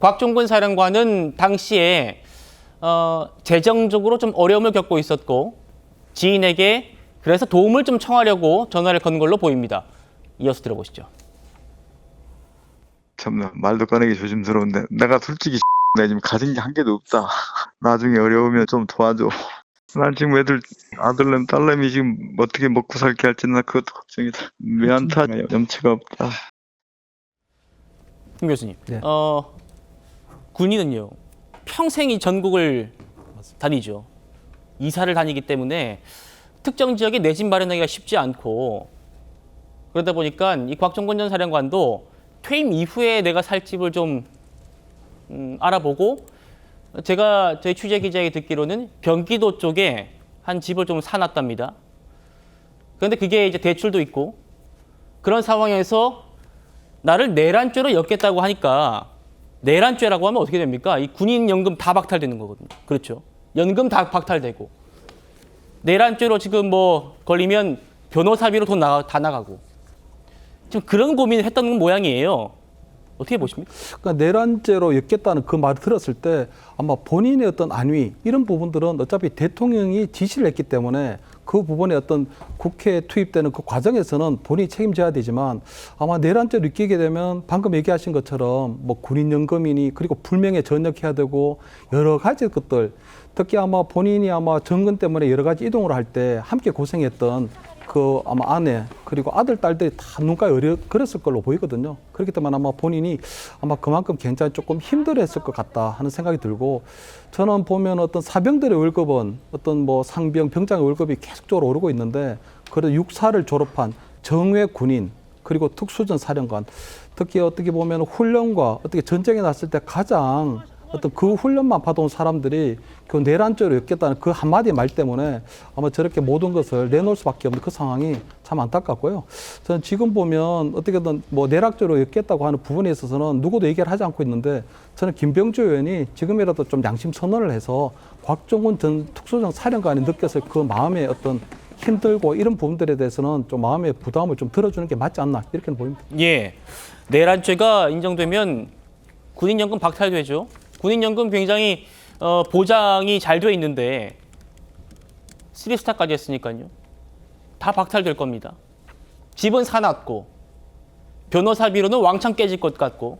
곽종근 사령관은 당시에 재정적으로 좀 어려움을 겪고 있었고 지인에게 그래서 도움을 좀 청하려고 전화를 건 걸로 보입니다. 이어서 들어보시죠. 참나 말도 꺼내기 조심스러운데 내가 솔직히 내가 지금 가진 게 한 개도 없다. 나중에 어려우면 좀 도와줘. 난 지금 애들 아들내미 딸내미 지금 어떻게 먹고 살게 할지 나 그것도 걱정이다. 왜안타 염치가 없다. 김 교수님, 네. 군인은요 평생 이 전국을 다니죠. 이사를 다니기 때문에 특정 지역에 내 집 마련하기가 쉽지 않고 그러다 보니까 이 곽종근 전 사령관도 퇴임 이후에 내가 살 집을 좀 알아보고 제가 저희 취재 기자에게 듣기로는 경기도 쪽에 한 집을 좀 사놨답니다. 그런데 그게 이제 대출도 있고 그런 상황에서 나를 내란죄로 엮겠다고 하니까 내란죄라고 하면 어떻게 됩니까? 이 군인연금 다 박탈되는 거거든요. 그렇죠. 연금 다 박탈되고 내란죄로 지금 뭐 걸리면 변호사비로 돈 다 나가고 지금 그런 고민을 했던 모양이에요. 어떻게 보십니까? 그러니까 내란죄로 엮겠다는 그 말을 들었을 때 아마 본인의 어떤 안위 이런 부분들은 어차피 대통령이 지시를 했기 때문에 그 부분에 어떤 국회에 투입되는 그 과정에서는 본인이 책임져야 되지만 아마 내란죄로 엮이게 되면 방금 얘기하신 것처럼 뭐 군인연금이니 그리고 불명예 전역해야 되고 여러 가지 것들 특히 아마 본인이 아마 정근 때문에 여러 가지 이동을 할 때 함께 고생했던 그 아마 아내 그리고 아들 딸들이 다 눈가에 그랬을 걸로 보이거든요. 그렇기 때문에 아마 본인이 아마 그만큼 굉장히 조금 힘들었을 것 같다 하는 생각이 들고 저는 보면 어떤 사병들의 월급은 어떤 뭐 상병 병장의 월급이 계속적으로 오르고 있는데 그래도 육사를 졸업한 정외 군인 그리고 특수전 사령관 특히 어떻게 보면 훈련과 어떻게 전쟁에 났을 때 가장 어떤 그 훈련만 받아온 사람들이 그 내란죄로 엮겠다는 그 한마디 말 때문에 아마 저렇게 모든 것을 내놓을 수밖에 없는 그 상황이 참 안타깝고요. 저는 지금 보면 어떻게든 뭐 내란죄로 엮겠다고 하는 부분에 있어서는 누구도 얘기를 하지 않고 있는데 저는 김병주 의원이 지금이라도 좀 양심 선언을 해서 곽종근 전 특수정 사령관이 느꼈을 그 마음의 어떤 힘들고 이런 부분들에 대해서는 좀 마음의 부담을 좀 들어주는 게 맞지 않나 이렇게 보입니다. 예, 내란죄가 인정되면 군인연금 박탈되죠. 군인연금 굉장히 보장이 잘 돼 있는데 3스타까지 했으니까요. 다 박탈될 겁니다. 집은 사놨고 변호사비로는 왕창 깨질 것 같고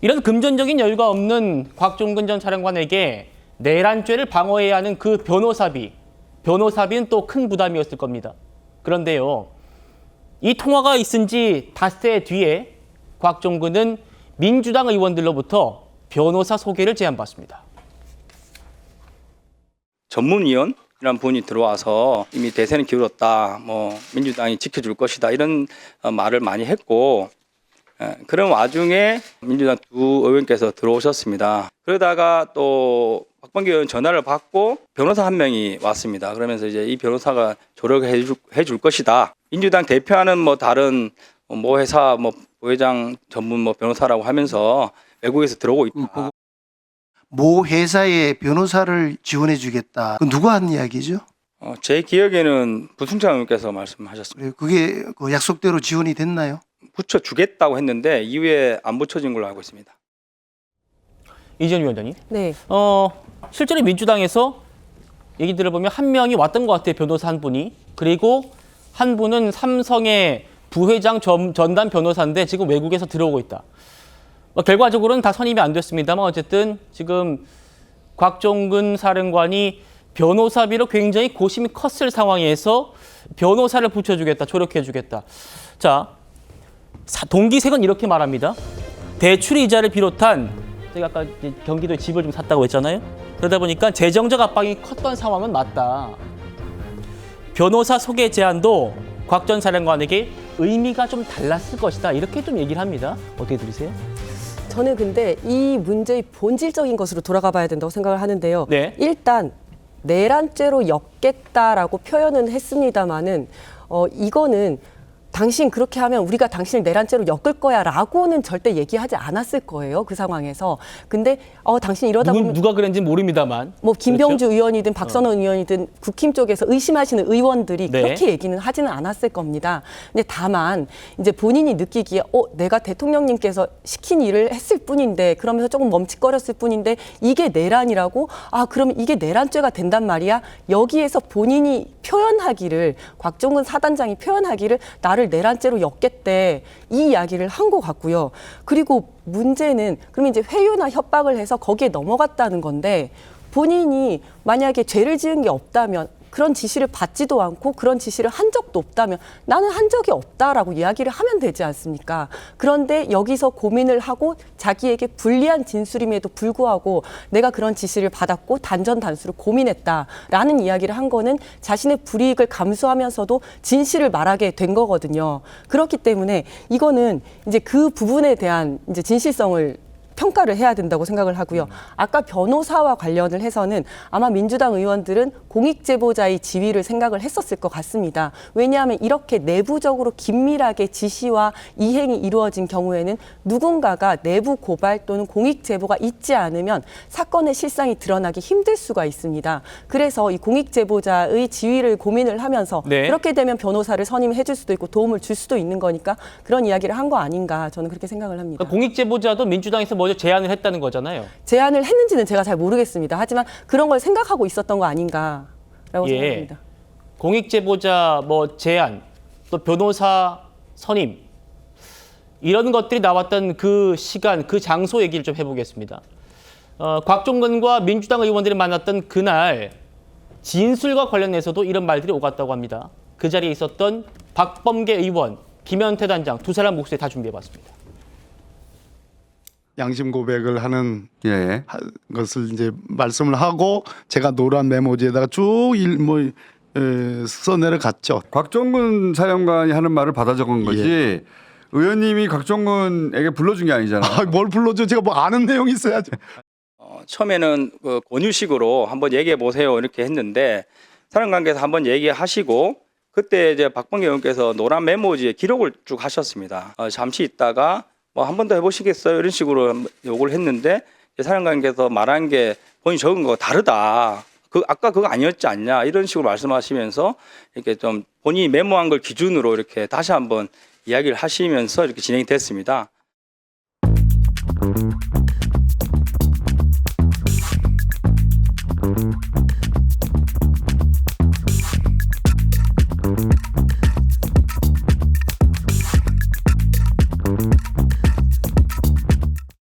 이런 금전적인 여유가 없는 곽종근 전 사령관에게 내란죄를 방어해야 하는 그 변호사비는 또 큰 부담이었을 겁니다. 그런데요. 이 통화가 있은 지 닷새 뒤에 곽종근은 민주당 의원들로부터 변호사 소개를 제안받습니다. 전문위원이라는 분이 들어와서 이미 대세는 기울었다. 뭐 민주당이 지켜줄 것이다. 이런 말을 많이 했고 그런 와중에 민주당 두 의원께서 들어오셨습니다. 그러다가 또 박범계 의원 전화를 받고 변호사 한 명이 왔습니다. 그러면서 이제 이 변호사가 조력해 줄 것이다. 민주당 대표하는 뭐 다른 모 회사 뭐 부회장 전문 뭐 변호사라고 하면서 외국에서 들어오고 있다. 모 회사에 변호사를 지원해 주겠다. 그 누가 한 이야기죠? 제 기억에는 부승찬 의원께서 말씀하셨습니다. 그게 그 약속대로 지원이 됐나요? 붙여주겠다고 했는데 이후에 안 붙여진 걸로 알고 있습니다. 이전 위원장님. 네. 실제로 민주당에서 얘기 들어보면 한 명이 왔던 것 같아요. 변호사 한 분이. 그리고 한 분은 삼성의 부회장 전담 변호사인데 지금 외국에서 들어오고 있다. 결과적으로는 다 선임이 안 됐습니다만 어쨌든 지금 곽종근 사령관이 변호사비로 굉장히 고심이 컸을 상황에서 변호사를 붙여주겠다, 조력해주겠다. 자, 동기색은 이렇게 말합니다. 대출 이자를 비롯한 제가 아까 경기도에 집을 좀 샀다고 했잖아요. 그러다 보니까 재정적 압박이 컸던 상황은 맞다. 변호사 소개 제안도 곽 전 사령관에게 의미가 좀 달랐을 것이다. 이렇게 좀 얘기를 합니다. 어떻게 들으세요? 저는 근데 이 문제의 본질적인 것으로 돌아가 봐야 된다고 생각을 하는데요. 네. 일단 내란죄로 엮겠다라고 표현은 했습니다마는 이거는 당신 그렇게 하면 우리가 당신을 내란죄로 엮을 거야 라고는 절대 얘기하지 않았을 거예요. 그 상황에서. 근데 당신 이러다 보면 누가 그랬는지 모릅니다만. 뭐 김병주 그렇죠? 의원이든 박선원 의원이든 국힘 쪽에서 의심하시는 의원들이 네. 그렇게 얘기는 하지는 않았을 겁니다. 근데 다만 이제 본인이 느끼기에 내가 대통령님께서 시킨 일을 했을 뿐인데 그러면서 조금 멈칫거렸을 뿐인데 이게 내란이라고 그러면 이게 내란죄가 된단 말이야. 여기에서 본인이 표현하기를 곽종근 사단장이 표현하기를 나를 내란죄로 엮겠대 이 이야기를 한 것 같고요. 그리고 문제는 그러면 이제 회유나 협박을 해서 거기에 넘어갔다는 건데 본인이 만약에 죄를 지은 게 없다면 그런 지시를 받지도 않고 그런 지시를 한 적도 없다면 나는 한 적이 없다라고 이야기를 하면 되지 않습니까? 그런데 여기서 고민을 하고 자기에게 불리한 진술임에도 불구하고 내가 그런 지시를 받았고 단전단수를 고민했다라는 이야기를 한 거는 자신의 불이익을 감수하면서도 진실을 말하게 된 거거든요. 그렇기 때문에 이거는 이제 그 부분에 대한 이제 진실성을 평가를 해야 된다고 생각을 하고요. 아까 변호사와 관련을 해서는 아마 민주당 의원들은 공익제보자의 지위를 생각을 했었을 것 같습니다. 왜냐하면 이렇게 내부적으로 긴밀하게 지시와 이행이 이루어진 경우에는 누군가가 내부 고발 또는 공익제보가 있지 않으면 사건의 실상이 드러나기 힘들 수가 있습니다. 그래서 이 공익제보자의 지위를 고민을 하면서 네. 그렇게 되면 변호사를 선임해 줄 수도 있고 도움을 줄 수도 있는 거니까 그런 이야기를 한 거 아닌가 저는 그렇게 생각을 합니다. 그러니까 공익제보자도 민주당에서 먼저 제안을 했다는 거잖아요. 제안을 했는지는 제가 잘 모르겠습니다. 하지만 그런 걸 생각하고 있었던 거 아닌가라고 예. 생각합니다. 공익제보자 제안, 또 변호사 선임 이런 것들이 나왔던 그 시간, 그 장소 얘기를 좀 해보겠습니다. 곽종근과 민주당 의원들이 만났던 그날 진술과 관련해서도 이런 말들이 오갔다고 합니다. 그 자리에 있었던 박범계 의원, 김현태 단장 두 사람 목소리 다 준비해봤습니다. 양심 고백을 하는 예. 것을 이제 말씀을 하고 제가 노란 메모지에다가 쭉 써내려갔죠. 곽종근 사령관이 하는 말을 받아 적은 거지. 의원님이 곽종근에게 불러준 게 아니잖아. 뭘 불러줘? 제가 뭐 아는 내용이 있어야지. 처음에는 그 권유식으로 한번 얘기해 보세요 이렇게 했는데 사령관께서 한번 얘기하시고 그때 이제 박범계 의원께서 노란 메모지에 기록을 쭉 하셨습니다. 잠시 있다가 뭐 한 번 더 해보시겠어요 이런 식으로 요구를 했는데 사령관께서 말한 게 본인이 적은 거 다르다. 아까 그거 아니었지 않냐 이런 식으로 말씀하시면서 이렇게 좀 본인이 메모한 걸 기준으로 이렇게 다시 한번 이야기를 하시면서 이렇게 진행이 됐습니다.